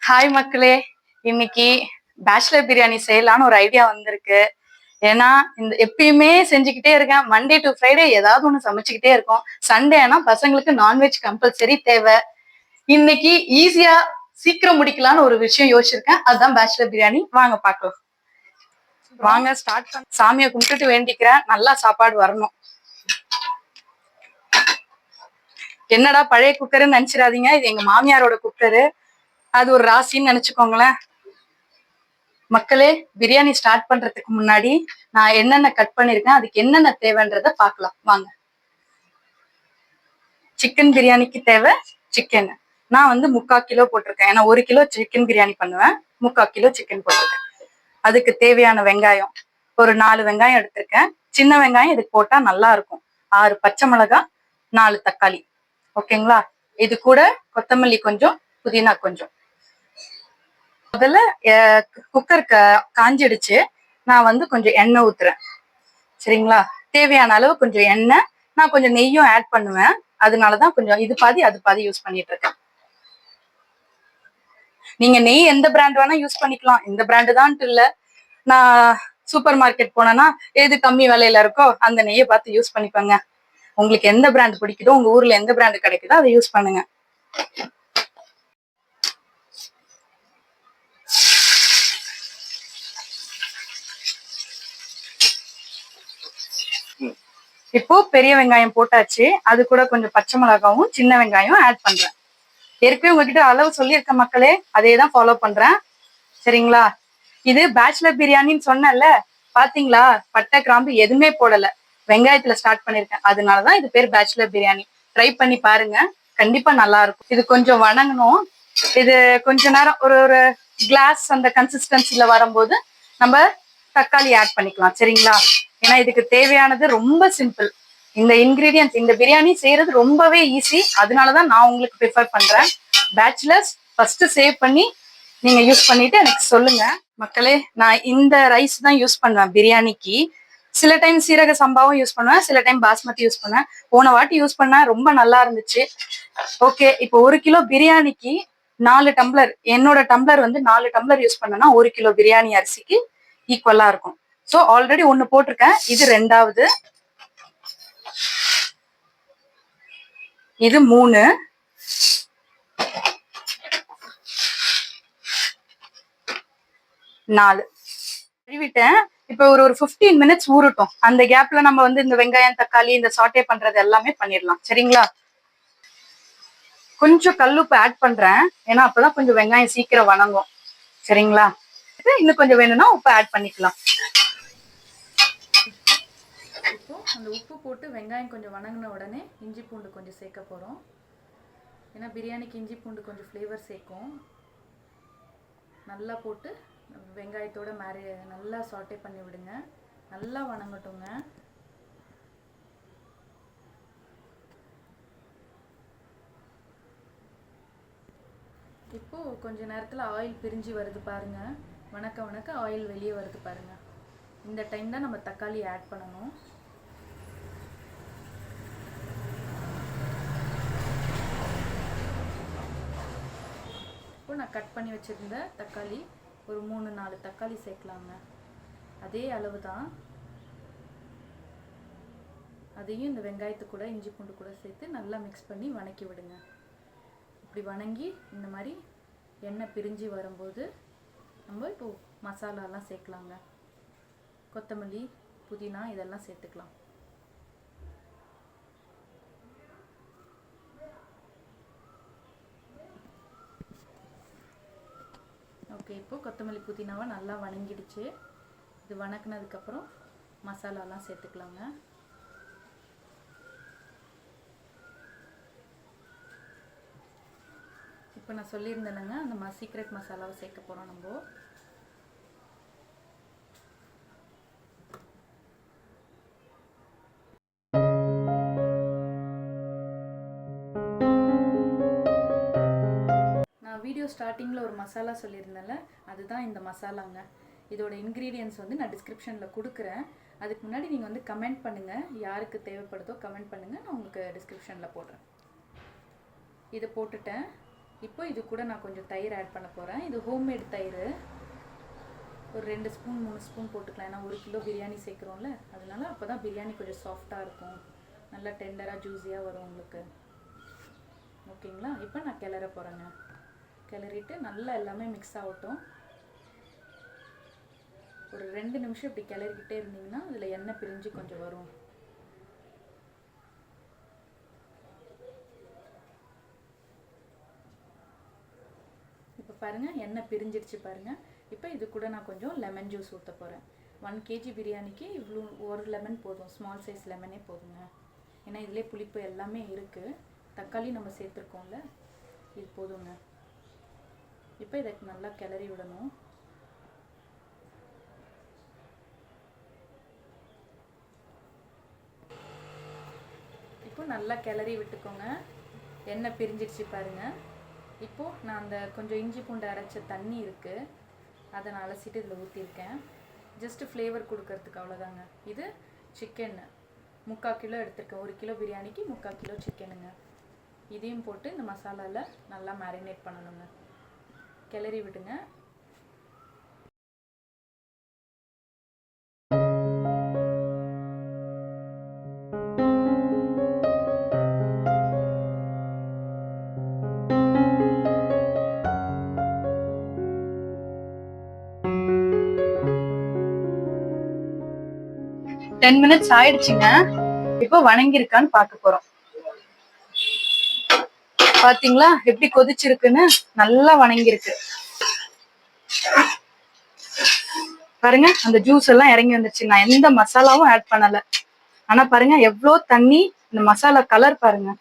Hi மக்களே, இன்னைக்கு bachelor biryani செய்யலான்னு ஒரு ஐடியா வந்திருக்கு. ஏன்னா இந்த எப்பயுமே செஞ்சுக்கிட்டே இருக்கேன். மண்டே டு ஃப்ரைடே ஏதாவது ஒண்ணு சமைச்சுக்கிட்டே இருக்கோம். சண்டே ஆனா பசங்களுக்கு நான்வெஜ் கம்பல்சரி தேவை. இன்னைக்கு ஈஸியா சீக்கிரம் முடிக்கலான்னு ஒரு விஷயம் யோசிச்சிருக்கேன். அதுதான் பேச்சுலர் பிரியாணி. வாங்க பார்க்கலாம். வாங்க ஸ்டார்ட் பண்ண. சாமியை கும்பிட்டுட்டு வேண்டிக்கிறேன், நல்லா சாப்பாடு வரணும். என்னடா பழைய குக்கர்ன்னு நினைச்சிடாதீங்க, இது எங்க மாமியாரோட குக்கரு. அது ஒரு ராசின்னு நினைச்சுக்கோங்களேன். மக்களே, பிரியாணி ஸ்டார்ட் பண்றதுக்கு முன்னாடி நான் என்னென்ன கட் பண்ணிருக்கேன், அதுக்கு என்னென்ன தேவைன்றத பார்க்கலாம் வாங்க. சிக்கன் பிரியாணிக்கு தேவை சிக்கன். நான் வந்து 3/4 கிலோ போட்டிருக்கேன். ஏன்னா 1 கிலோ சிக்கன் பிரியாணி பண்ணுவேன். 3/4 கிலோ சிக்கன் போட்டிருக்கேன். அதுக்கு தேவையான வெங்காயம் ஒரு 4 வெங்காயம் எடுத்திருக்கேன். சின்ன வெங்காயம் இதுக்கு போட்டா நல்லா இருக்கும். 6 பச்சை மிளகாய், 4 தக்காளி. ஓகேங்களா? இது கூட கொத்தமல்லி கொஞ்சம், புதினா கொஞ்சம். முதல்ல குக்கர் காஞ்சிடுச்சு. நான் வந்து கொஞ்சம் எண்ணெய் ஊத்துறேன். சரிங்களா? தேவையான அளவு கொஞ்சம் எண்ணெய், நான் கொஞ்சம் நெய்யும் ஆட் பண்ணுவேன். அதனாலதான் கொஞ்சம் இது பாதி அது பாதி யூஸ் பண்ணிட்டு இருக்கேன். நீங்க நெய் எந்த பிராண்ட் வேணா யூஸ் பண்ணிக்கலாம். இந்த பிராண்டு தான்ட்டு இல்ல. நான் சூப்பர் மார்க்கெட் போனேன்னா எது கம்மி விலையில இருக்கோ அந்த நெய்யை பார்த்து யூஸ் பண்ணிப்பாங்க. உங்களுக்கு எந்த பிராண்ட் பிடிக்குதோ, உங்க ஊர்ல எந்த பிராண்டு கிடைக்குதோ அதை யூஸ் பண்ணுங்க. இப்போ பெரிய வெங்காயம் போட்டாச்சு. அது கூட கொஞ்சம் பச்சை மிளகாவும் சின்ன வெங்காயம் ஆட் பண்றேன். ஏற்கனவே உங்ககிட்ட அளவு சொல்லியிருக்க மக்களே, அதே தான் ஃபாலோ பண்றேன். சரிங்களா? இது பேச்சுலர் பிரியாணின்னு சொன்னல, பாத்தீங்களா? பட்டை கிராம்பு எதுவுமே போடல, வெங்காயத்துல ஸ்டார்ட் பண்ணிருக்கேன். அதனாலதான் இது பேர் பேச்சுலர் பிரியாணி. ட்ரை பண்ணி பாருங்க, கண்டிப்பா நல்லா இருக்கும். இது கொஞ்சம் வணங்கணும். இது கொஞ்ச நேரம் ஒரு கிளாஸ் அந்த கன்சிஸ்டன்சில வரும்போது நம்ம தக்காளி ஆட் பண்ணிக்கலாம். சரிங்களா? ஏன்னா இதுக்கு தேவையானது ரொம்ப சிம்பிள். இந்த இன்கிரீடியன்ஸ், இந்த பிரியாணி செய்யறது ரொம்பவே ஈஸி. அதனாலதான் நான் உங்களுக்கு ப்ரிஃபர் பண்றேன். பேச்சுலர்ஸ் ஃபர்ஸ்ட் சேவ் பண்ணி நீங்க யூஸ் பண்ணிட்டு எனக்கு சொல்லுங்க. மக்களே, நான் இந்த ரைஸ் தான் யூஸ் பண்ணுவேன் பிரியாணிக்கு. சில டைம் சீரக சம்பாவும் யூஸ் பண்ணுவேன், சில டைம் பாஸ்மதி யூஸ் பண்ணுவேன். போன வாட்டி யூஸ் பண்ணேன், ரொம்ப நல்லா இருந்துச்சு. ஓகே, இப்போ 1 கிலோ பிரியாணிக்கு 4 டம்ளர், என்னோட டம்ளர் வந்து 4 டம்ளர் யூஸ் பண்ணனா 1 கிலோ பிரியாணி அரிசிக்கு ஈக்குவலா இருக்கும். சோ ஆல்ரெடி 1 போட்டிருக்கேன், இது 2வது, இது 3, நாலு கழுவிட்டேன். இப்ப ஒரு 15 மினிட்ஸ் ஊறட்டும். அந்த கேப்ல நம்ம வந்து இந்த வெங்காயம் தக்காளி இந்த சாட்டே பண்றது எல்லாமே பண்ணிடலாம். சரிங்களா? கொஞ்சம் கல்லுப்பு ஆட் பண்றேன், ஏன்னா அப்பதான் கொஞ்சம் வெங்காயம் சீக்கிரம் வணங்கும். சரிங்களா? இன்னும் கொஞ்சம் வேணும்னா உப்பு ஆட் பண்ணிக்கலாம். இப்போ அந்த உப்பு போட்டு வெங்காயம் கொஞ்சம் வணங்கின உடனே இஞ்சி பூண்டு கொஞ்சம் சேர்க்க போறோம். ஏன்னா பிரியாணிக்கு இஞ்சி பூண்டு கொஞ்சம் ஃப்ளேவர் சேர்க்கும். நல்லா போட்டு வெங்காயத்தோட நல்லா சாட்டே பண்ணி விடுங்க. நல்லா வணங்கட்டுங்க. இப்போ கொஞ்ச நேரத்துல ஆயில் பிரிஞ்சு வருது பாருங்க. வணக்க ஆயில் வெளியே வருது பாருங்க. இந்த டைம் தான் நம்ம தக்காளி ஆட் பண்ணணும். இப்போ நான் கட் பண்ணி வச்சிருந்த தக்காளி ஒரு 3-4 தக்காளி சேர்க்கலாங்க. அதே அளவு தான். அதையும் இந்த வெங்காயத்து கூட இஞ்சி பூண்டு கூட சேர்த்து நல்லா மிக்ஸ் பண்ணி வணக்கி விடுங்க. இப்படி வணங்கி இந்த மாதிரி எண்ணெய் பிரிஞ்சு வரும்போது நம்ம இப்போ மசாலாலாம் சேர்க்கலாங்க. கொத்தமல்லி, புதினா இதெல்லாம் சேர்த்துக்கலாம். ஓகே, இப்போ கொத்தமல்லி புதினாவை நல்லா வணங்கிடுச்சு. இது வணக்கினதுக்கப்புறம் மசாலாலாம் சேர்த்துக்கலாங்க. இப்போ நான் சொல்லியிருந்தேனுங்க, அந்த சீக்ரெட் மசாலாவை சேர்க்க போகிறோம் நம்ம. வீடியோ ஸ்டார்டிங்கில் ஒரு மசாலா சொல்லியிருந்தேன்ல, அதுதான் இந்த மசாலாங்க. இதோட இன்க்ரீடியன்ஸ் வந்து நான் டிஸ்கிரிப்ஷனில் கொடுக்குறேன். அதுக்கு முன்னாடி நீங்கள் வந்து கமெண்ட் பண்ணுங்கள், யாருக்கு தேவைப்படுதோ கமெண்ட் பண்ணுங்கள், நான் உங்களுக்கு டிஸ்கிரிப்ஷனில் போடுறேன். இதை போட்டுட்டேன். இப்போ இது கூட நான் கொஞ்சம் தயிர் ஆட் பண்ண போகிறேன். இது ஹோம்மேட் தயிர். ஒரு 2 ஸ்பூன் 3 ஸ்பூன் போட்டுக்கலாம். ஏன்னா 1 கிலோ பிரியாணி சேர்க்குறோம்ல, அதனால அப்போ தான் பிரியாணி கொஞ்சம் சாஃப்டாக இருக்கும், நல்லா டெண்டராக ஜூஸியாக வரும் உங்களுக்கு. ஓகேங்களா? இப்போ நான் கிளற போகிறேங்க. கிளறிட்டு நல்லா எல்லாமே மிக்ஸ் ஆகட்டும். ஒரு 2 நிமிஷம் இப்படி கிளறிக்கிட்டே இருந்தீங்கன்னா அதில் எண்ணெய் பிரிஞ்சு கொஞ்சம் வரும். இப்போ பாருங்கள், எண்ணெய் பிரிஞ்சிருச்சு பாருங்கள். இப்போ இது கூட நான் கொஞ்சம் லெமன் ஜூஸ் ஊற்ற போகிறேன். 1 kg பிரியாணிக்கு இவ்வளோ ஒரு லெமன் போதும், ஸ்மால் சைஸ் லெமனே போதுங்க. ஏன்னா இதிலே புளிப்பு எல்லாமே இருக்குது, தக்காளி நம்ம சேர்த்துருக்கோம்ல, இது போதுங்க. இப்போ இதை நல்லா கிளறி விடணும். இப்போ நல்லா கிளறி விட்டுக்கோங்க. எண்ணெய் பிரிஞ்சிடுச்சு பாருங்கள். இப்போது நான் அந்த கொஞ்சம் இஞ்சி பூண்டு அரைச்ச தண்ணி இருக்குது, அதை நான் அலசிட்டு இதில் ஊற்றிருக்கேன். ஜஸ்ட்டு ஃப்ளேவர் கொடுக்கறதுக்கு, அவ்வளோதாங்க. இது சிக்கன் 3/4 கிலோ எடுத்துருக்கேன். 1 கிலோ பிரியாணிக்கு 3/4 கிலோ சிக்கனுங்க. இதையும் போட்டு இந்த மசாலாவில் நல்லா மேரினேட் பண்ணணுங்க. கிளறி விடுங்க. டென் மினிட்ஸ் ஆயிடுச்சுங்க. இப்போ வணங்கிருக்கான்னு பார்க்க போறோம். பாத்தீங்களா எப்படி கொதிச்சிருக்குன்னு? நல்லா வணங்கிருக்கு பாருங்க. அந்த ஜூஸ் எல்லாம் இறங்கி வந்துருச்சு. நான் எந்த மசாலாவும் ஆட் பண்ணல. ஆனா பாருங்க எவ்வளோ தண்ணி, இந்த மசாலா கலர் பாருங்க.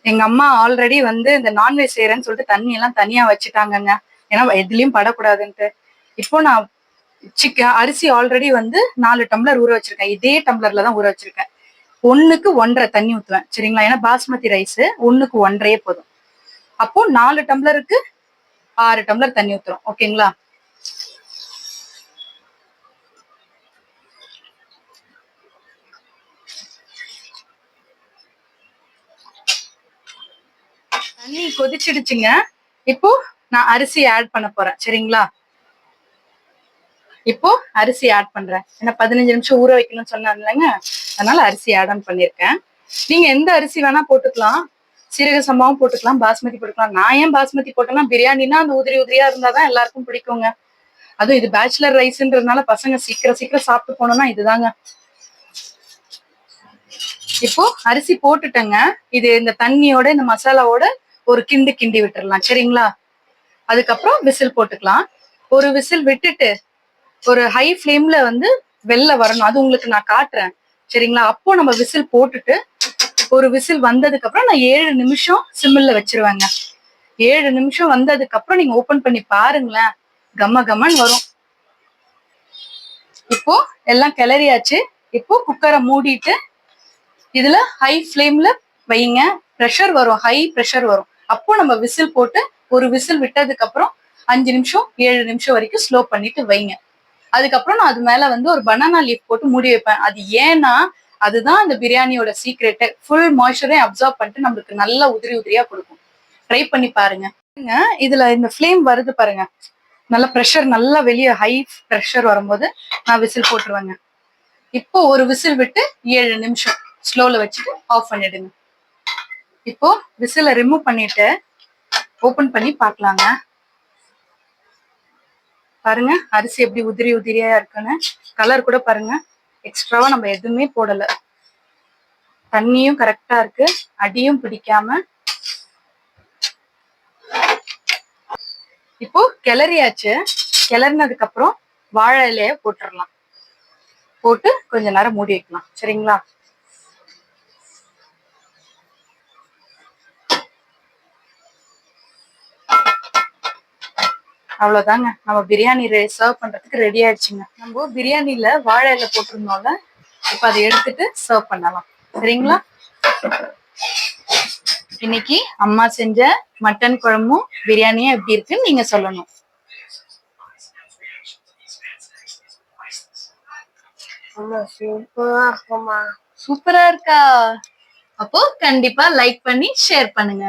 எங்க அம்மா ஆல்ரெடி வந்து இந்த நான்வெஜ் செய்யறேன்னு சொல்லிட்டு தண்ணி எல்லாம் தனியா வச்சுட்டாங்கங்க, ஏன்னா எதுலயும் படக்கூடாதுன்ட்டு. இப்போ நான் அரிசி ஆல்ரெடி வந்து 4 டம்ளர் ஊற வச்சிருக்கேன். இதே டம்ளர்ல தான் ஊற வச்சிருக்கேன். 1க்கு 1.5 தண்ணி ஊத்துவேன், சரிங்களா? ஏன்னா பாஸ்மதி ரைஸ் 1க்கு 1.5 போதும். அப்போ 4 டம்ளருக்கு 6 டம்ளர் தண்ணி ஊத்துறோம். ஓகேங்களா? தண்ணி கொதிச்சிடுச்சுங்க. இப்போ நான் அரிசி ஆட் பண்ண போறேன், சரிங்களா? இப்போ அரிசி ஆட் பண்றேன். ஏன்னா 15 நிமிஷம் ஊற வைக்கணும்னு சொன்னாங்க, அதனால அரிசி ஆட் ஆன் பண்ணிருக்கேன். நீங்க எந்த அரிசி வேணா போட்டுக்கலாம். சீரக சம்பாவும் போட்டுக்கலாம், பாஸ்மதி போட்டுக்கலாம். நான் ஏன் பாஸ்மதி போட்டேன்னா, பிரியாணினா அந்த உதிரி உதிரியா இருந்தாதான் எல்லாருக்கும் பிடிக்குங்க. அதுவும் இது பேச்சுலர் ரைஸ்ன்றதுனால பசங்க சீக்கிரம் சீக்கிரம் சாப்பிட்டு போனோம்னா இதுதாங்க. இப்போ அரிசி போட்டுட்டேங்க. இது இந்த தண்ணியோட இந்த மசாலாவோட ஒரு கிண்டு கிண்டி விட்டுறலாம், சரிங்களா? அதுக்கப்புறம் விசில் போட்டுக்கலாம். ஒரு விசில் விட்டுட்டு ஒரு ஹை ஃப்ளேம்ல வந்து வெளில வரணும். அது உங்களுக்கு நான் காட்டுறேன், சரிங்களா? அப்போ நம்ம விசில் போட்டுட்டு ஒரு விசில் வந்ததுக்கு அப்புறம் நான் 7 நிமிஷம் சிம்மில்ல வச்சிருவேங்க. 7 நிமிஷம் வந்ததுக்கு அப்புறம் நீங்க ஓபன் பண்ணி பாருங்களேன், கம்ம கம்மன்னு வரும். இப்போ எல்லாம் கிளறியாச்சு. இப்போ குக்கரை மூடிட்டு இதுல ஹை ஃப்ளேம்ல வைங்க. ப்ரெஷர் வரும், ஹை ப்ரெஷர் வரும். அப்போ நம்ம விசில் போட்டு ஒரு விசில் விட்டதுக்கு அப்புறம் 5 நிமிஷம் 7 நிமிஷம் வரைக்கும் ஸ்லோ பண்ணிட்டு வைங்க. அதுக்கப்புறம் நான் அது மேல வந்து ஒரு பனானா லீஃப் போட்டு மூடி வைப்பேன். அது ஏன்னா அதுதான் இந்த பிரியாணியோட சீக்ரெட். ஃபுல் மாய்ஸ்சரையும் அப்சர்வ் பண்ணிட்டு நம்மளுக்கு நல்லா உதிரி உதிரியா கொடுக்கும். ட்ரை பண்ணி பாருங்க. இதுல இந்த ஃப்ளேம் வருது பாருங்க, நல்ல ப்ரெஷர், நல்லா வெளியே ஹை ப்ரெஷர் வரும்போது நான் விசில் போட்டுருவேங்க. இப்போ ஒரு விசில் விட்டு 7 நிமிஷம் ஸ்லோல வச்சுட்டு ஆஃப் பண்ணிடுங்க. இப்போ விசில ரிமூவ் பண்ணிட்டு ஓபன் பண்ணி பார்க்கலாங்க. பாருங்க அரிசி எப்படி உதிரி உதிரியா இருக்குன்னு. கலர் கூட பாருங்க, எக்ஸ்ட்ராவா நம்ம எதுவுமே போடல. தண்ணியும் கரெக்டா இருக்கு, அடியும் பிடிக்காம. இப்போ கிளறியாச்சு. கிளறினதுக்கு அப்புறம் வாழை இலைய போட்டுடலாம். போட்டு கொஞ்ச நேரம் மூடி வைக்கலாம், சரிங்களா? அவ்வளவுதாங்க, நம்ம பிரியாணி சர்வ் பண்றதுக்கு ரெடி ஆயிடுச்சுங்க. நம்ம பிரியாணில வாழை இலை போட்டிருந்தோம்ல, இப்ப அதை எடுத்துட்டு சர்வ் பண்ணலாம், சரிங்களா? இன்னைக்கு அம்மா செஞ்ச மட்டன் குழம்பும் பிரியாணியும் எப்படி இருக்குன்னு நீங்க சொல்லணும். சூப்பரா இருக்கா? அப்போ கண்டிப்பா லைக் பண்ணி ஷேர் பண்ணுங்க.